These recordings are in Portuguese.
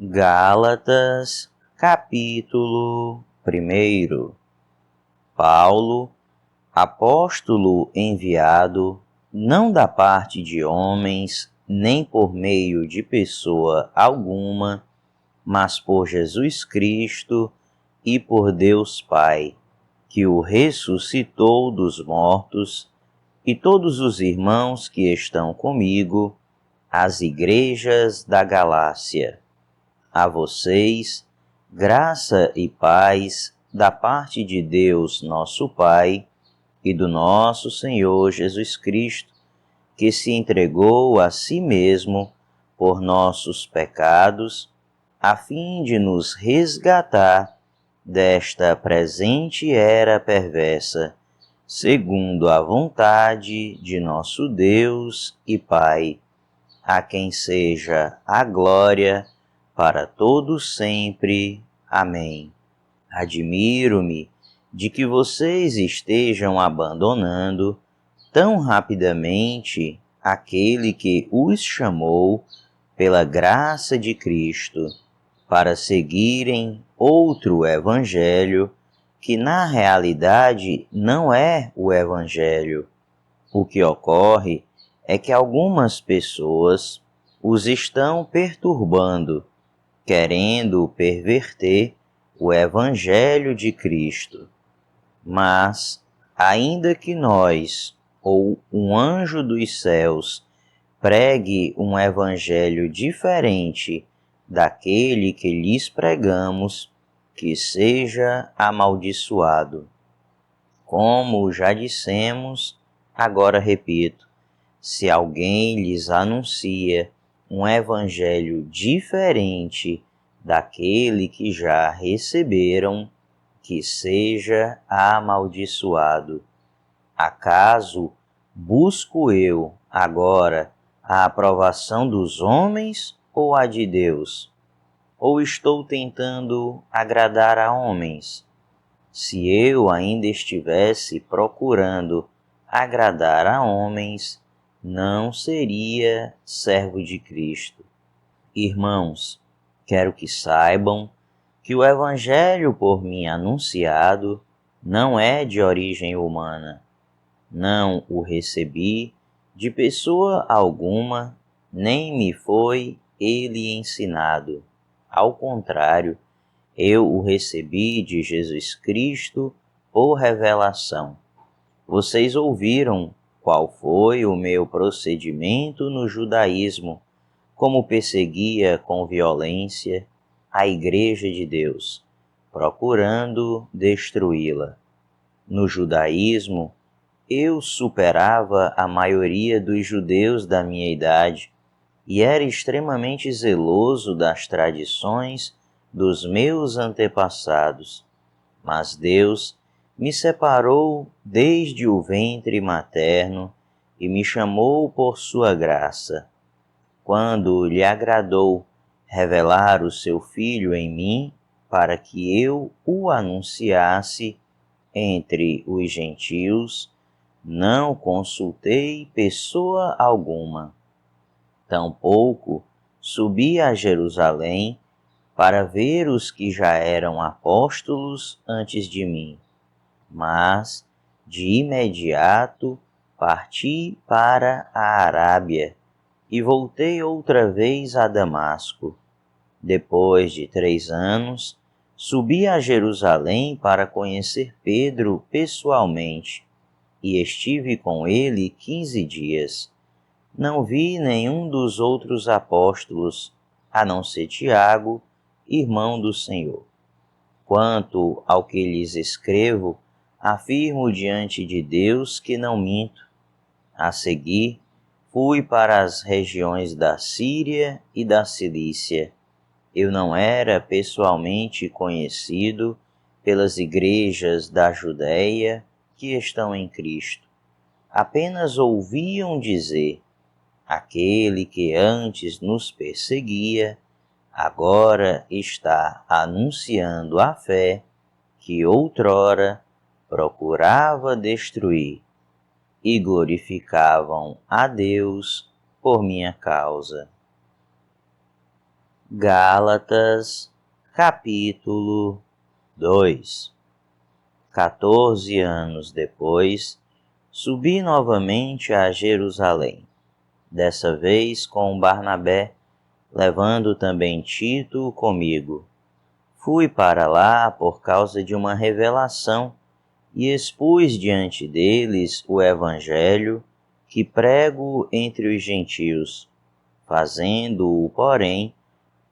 Gálatas, capítulo 1. Paulo, apóstolo enviado, não da parte de homens, nem por meio de pessoa alguma, mas por Jesus Cristo e por Deus Pai, que o ressuscitou dos mortos, e todos os irmãos que estão comigo, às igrejas da Galácia. A vocês, graça e paz da parte de Deus nosso Pai e do nosso Senhor Jesus Cristo, que se entregou a si mesmo por nossos pecados, a fim de nos resgatar desta presente era perversa, segundo a vontade de nosso Deus e Pai, a quem seja a glória para todos sempre. Amém. Admiro-me de que vocês estejam abandonando tão rapidamente aquele que os chamou pela graça de Cristo para seguirem outro evangelho que na realidade não é o evangelho. O que ocorre é que algumas pessoas os estão perturbando, querendo perverter o Evangelho de Cristo. Mas, ainda que nós, ou um anjo dos céus, pregue um Evangelho diferente daquele que lhes pregamos, que seja amaldiçoado. Como já dissemos, agora repito, se alguém lhes anuncia um evangelho diferente daquele que já receberam, que seja amaldiçoado. Acaso busco eu agora a aprovação dos homens ou a de Deus? Ou estou tentando agradar a homens? Se eu ainda estivesse procurando agradar a homens, não seria servo de Cristo. Irmãos, quero que saibam que o Evangelho por mim anunciado não é de origem humana. Não o recebi de pessoa alguma, nem me foi ele ensinado. Ao contrário, eu o recebi de Jesus Cristo por revelação. Vocês ouviram qual foi o meu procedimento no judaísmo, como perseguia com violência a Igreja de Deus, procurando destruí-la. No judaísmo, eu superava a maioria dos judeus da minha idade e era extremamente zeloso das tradições dos meus antepassados. Mas Deus me separou desde o ventre materno e me chamou por sua graça. Quando lhe agradou revelar o seu Filho em mim, para que eu o anunciasse entre os gentios, não consultei pessoa alguma. Tampouco subi a Jerusalém para ver os que já eram apóstolos antes de mim, mas de imediato parti para a Arábia e voltei outra vez a Damasco. Depois de 3 anos, subi a Jerusalém para conhecer Pedro pessoalmente e estive com ele 15 dias. Não vi nenhum dos outros apóstolos, a não ser Tiago, irmão do Senhor. Quanto ao que lhes escrevo, afirmo diante de Deus que não minto. A seguir, fui para as regiões da Síria e da Cilícia. Eu não era pessoalmente conhecido pelas igrejas da Judéia que estão em Cristo. Apenas ouviam dizer: aquele que antes nos perseguia, agora está anunciando a fé que outrora procurava destruir, e glorificavam a Deus por minha causa. Gálatas, capítulo 2. 14 anos depois, subi novamente a Jerusalém, dessa vez com Barnabé, levando também Tito comigo. Fui para lá por causa de uma revelação e expus diante deles o Evangelho que prego entre os gentios, fazendo-o, porém,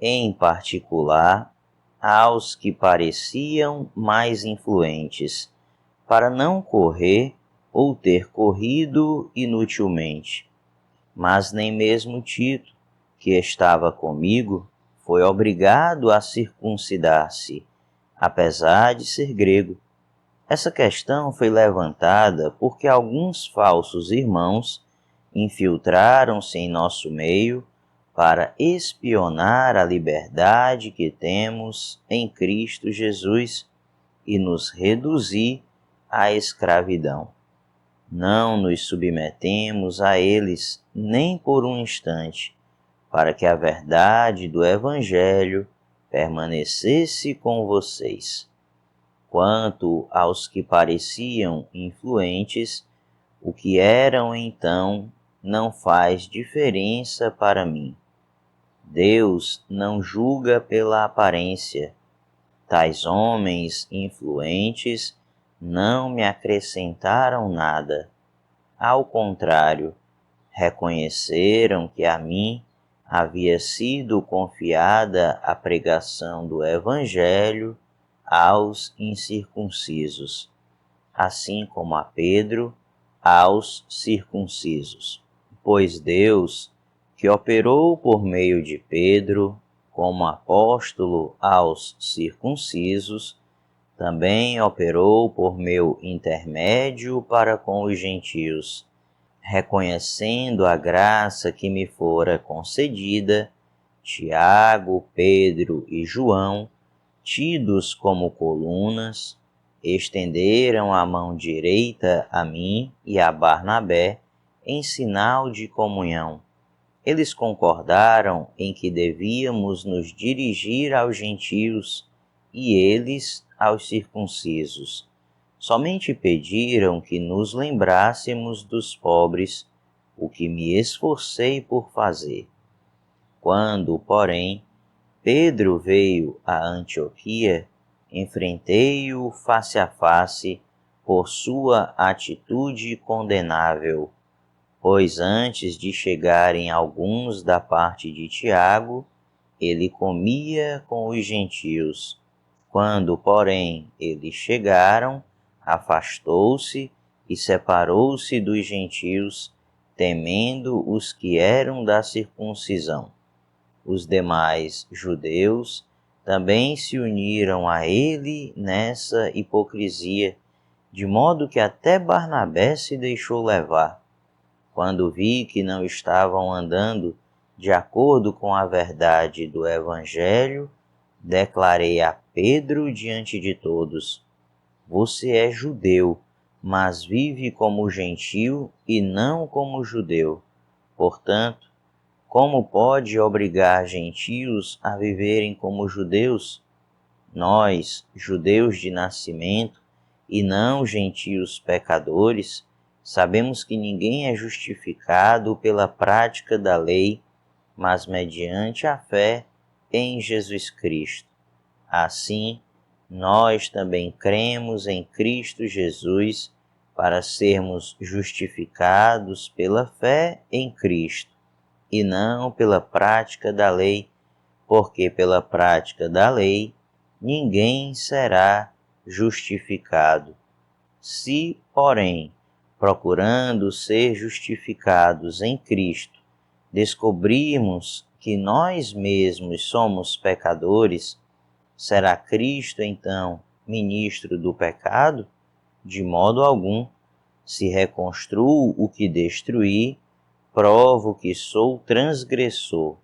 em particular, aos que pareciam mais influentes, para não correr ou ter corrido inutilmente. Mas nem mesmo Tito, que estava comigo, foi obrigado a circuncidar-se, apesar de ser grego. Essa questão foi levantada porque alguns falsos irmãos infiltraram-se em nosso meio para espionar a liberdade que temos em Cristo Jesus e nos reduzir à escravidão. Não nos submetemos a eles nem por um instante, para que a verdade do Evangelho permanecesse com vocês. Quanto aos que pareciam influentes, o que eram então não faz diferença para mim. Deus não julga pela aparência. Tais homens influentes não me acrescentaram nada. Ao contrário, reconheceram que a mim havia sido confiada a pregação do Evangelho aos incircuncisos, assim como a Pedro aos circuncisos. Pois Deus, que operou por meio de Pedro como apóstolo aos circuncisos, também operou por meu intermédio para com os gentios, reconhecendo a graça que me fora concedida. Tiago, Pedro e João, tidos como colunas, estenderam a mão direita a mim e a Barnabé em sinal de comunhão. Eles concordaram em que devíamos nos dirigir aos gentios e eles aos circuncisos. Somente pediram que nos lembrássemos dos pobres, o que me esforcei por fazer. Quando, porém, Pedro veio a Antioquia, enfrentei-o face a face por sua atitude condenável, pois antes de chegarem alguns da parte de Tiago, ele comia com os gentios. Quando, porém, eles chegaram, afastou-se e separou-se dos gentios, temendo os que eram da circuncisão. Os demais judeus também se uniram a ele nessa hipocrisia, de modo que até Barnabé se deixou levar. Quando vi que não estavam andando de acordo com a verdade do Evangelho, declarei a Pedro diante de todos: você é judeu, mas vive como gentio e não como judeu. Portanto, como pode obrigar gentios a viverem como judeus? Nós, judeus de nascimento, e não gentios pecadores, sabemos que ninguém é justificado pela prática da lei, mas mediante a fé em Jesus Cristo. Assim, nós também cremos em Cristo Jesus para sermos justificados pela fé em Cristo, e não pela prática da lei, porque pela prática da lei ninguém será justificado. Se, porém, procurando ser justificados em Cristo, descobrirmos que nós mesmos somos pecadores, será Cristo, então, ministro do pecado? De modo algum. Se reconstruo o que destruí, provo que sou transgressor,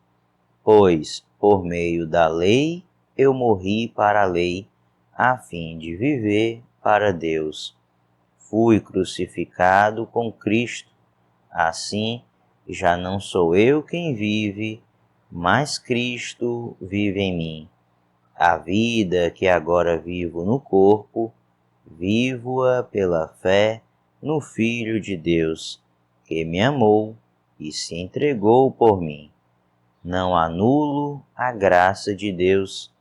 pois, por meio da lei, eu morri para a lei, a fim de viver para Deus. Fui crucificado com Cristo. Assim, já não sou eu quem vive, mas Cristo vive em mim. A vida que agora vivo no corpo, vivo-a pela fé no Filho de Deus, que me amou e se entregou por mim. Não anulo a graça de Deus,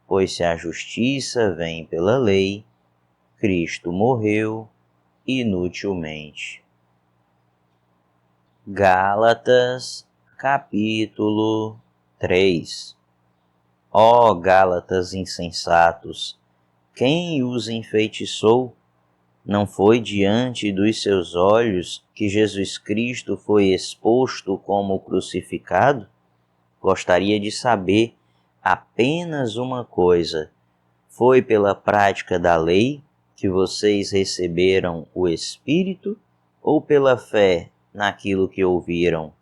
pois se a justiça vem pela lei, Cristo morreu inutilmente. Gálatas, capítulo 3. Ó Gálatas insensatos, quem os enfeitiçou? Não foi diante dos seus olhos que Jesus Cristo foi exposto como crucificado? Gostaria de saber apenas uma coisa: foi pela prática da lei que vocês receberam o Espírito ou pela fé naquilo que ouviram?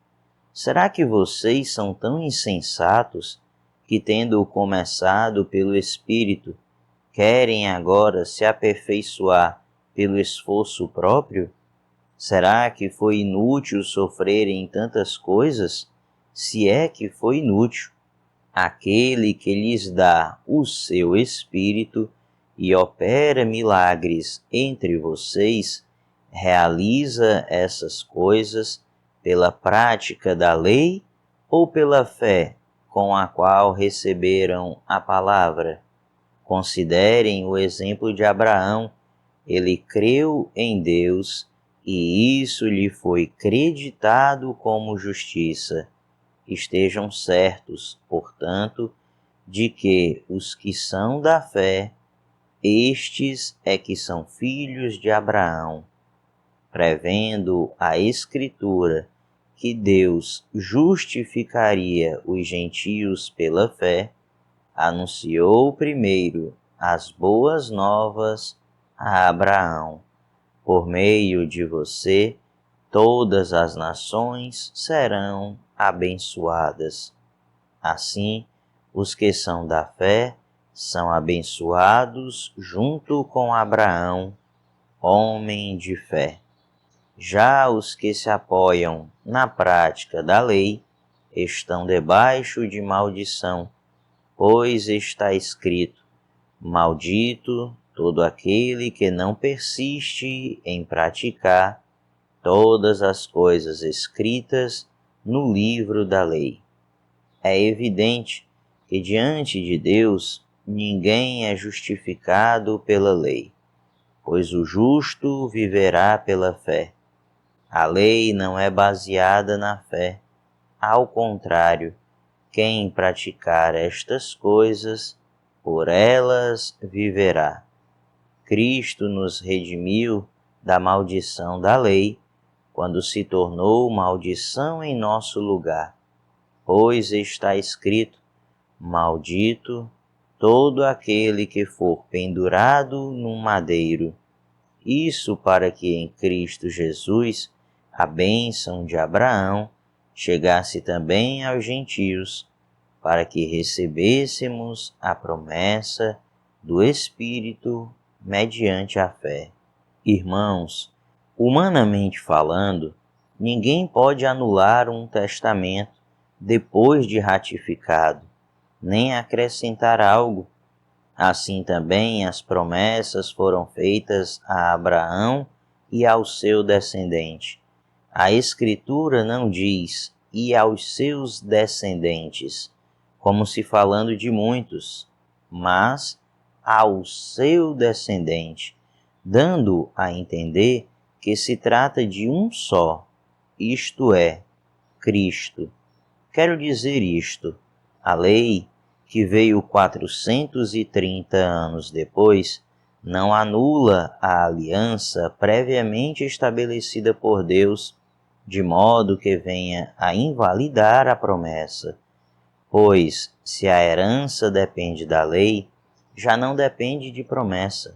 Será que vocês são tão insensatos que, tendo começado pelo Espírito, querem agora se aperfeiçoar pelo esforço próprio? Será que foi inútil sofrerem tantas coisas? Se é que foi inútil, aquele que lhes dá o seu Espírito e opera milagres entre vocês, realiza essas coisas pela prática da lei ou pela fé com a qual receberam a palavra? Considerem o exemplo de Abraão. Ele creu em Deus e isso lhe foi creditado como justiça. Estejam certos, portanto, de que os que são da fé, estes é que são filhos de Abraão. Prevendo a Escritura que Deus justificaria os gentios pela fé, anunciou primeiro as boas novas a Abraão. Por meio de você, todas as nações serão abençoadas. Assim, os que são da fé são abençoados junto com Abraão, homem de fé. Já os que se apoiam na prática da lei estão debaixo de maldição, pois está escrito: maldito todo aquele que não persiste em praticar todas as coisas escritas no livro da lei. É evidente que diante de Deus ninguém é justificado pela lei, pois o justo viverá pela fé. A lei não é baseada na fé. Ao contrário, quem praticar estas coisas, por elas viverá. Cristo nos redimiu da maldição da lei, quando se tornou maldição em nosso lugar. Pois está escrito: maldito todo aquele que for pendurado num madeiro. Isso para que em Cristo Jesus a bênção de Abraão chegasse também aos gentios, para que recebêssemos a promessa do Espírito mediante a fé. Irmãos, humanamente falando, ninguém pode anular um testamento depois de ratificado, nem acrescentar algo. Assim também as promessas foram feitas a Abraão e ao seu descendente. A Escritura não diz "e aos seus descendentes", como se falando de muitos, mas ao seu descendente, dando a entender que se trata de um só, isto é, Cristo. Quero dizer isto: a lei, que veio 430 anos depois, não anula a aliança previamente estabelecida por Deus, de modo que venha a invalidar a promessa. Pois, se a herança depende da lei, já não depende de promessa.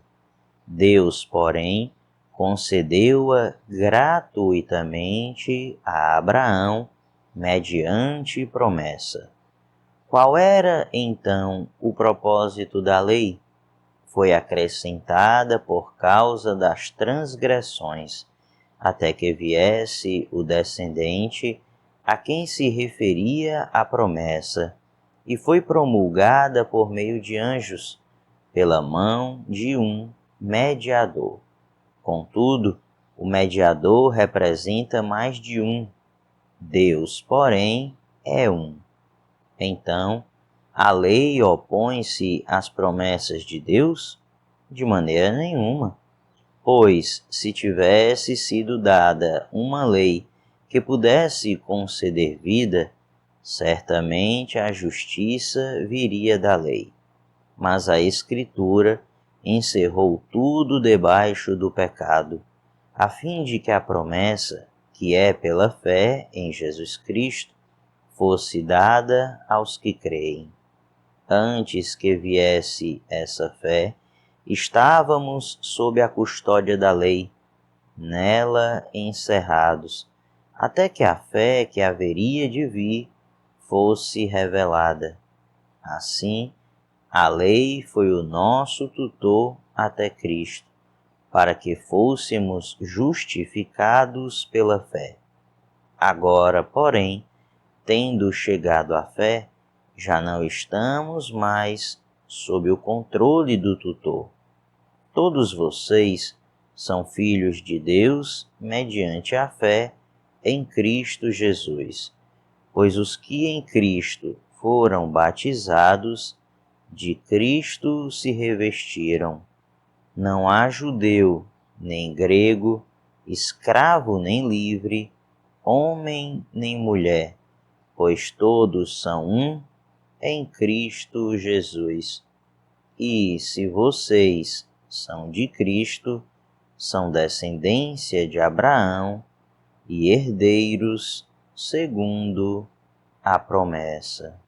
Deus, porém, concedeu-a gratuitamente a Abraão, mediante promessa. Qual era, então, o propósito da lei? Foi acrescentada por causa das transgressões, até que viesse o descendente a quem se referia a promessa, e foi promulgada por meio de anjos, pela mão de um mediador. Contudo, o mediador representa mais de um. Deus, porém, é um. Então, a lei opõe-se às promessas de Deus? De maneira nenhuma. Pois, se tivesse sido dada uma lei que pudesse conceder vida, certamente a justiça viria da lei. Mas a Escritura encerrou tudo debaixo do pecado, a fim de que a promessa, que é pela fé em Jesus Cristo, fosse dada aos que creem. Antes que viesse essa fé, estávamos sob a custódia da lei, nela encerrados, até que a fé que haveria de vir fosse revelada. Assim, a lei foi o nosso tutor até Cristo, para que fôssemos justificados pela fé. Agora, porém, tendo chegado à fé, já não estamos mais sob o controle do tutor. Todos vocês são filhos de Deus mediante a fé em Cristo Jesus, pois os que em Cristo foram batizados, de Cristo se revestiram. Não há judeu, nem grego, escravo nem livre, homem nem mulher, pois todos são um em Cristo Jesus. E se vocês são de Cristo, são descendência de Abraão e herdeiros segundo a promessa.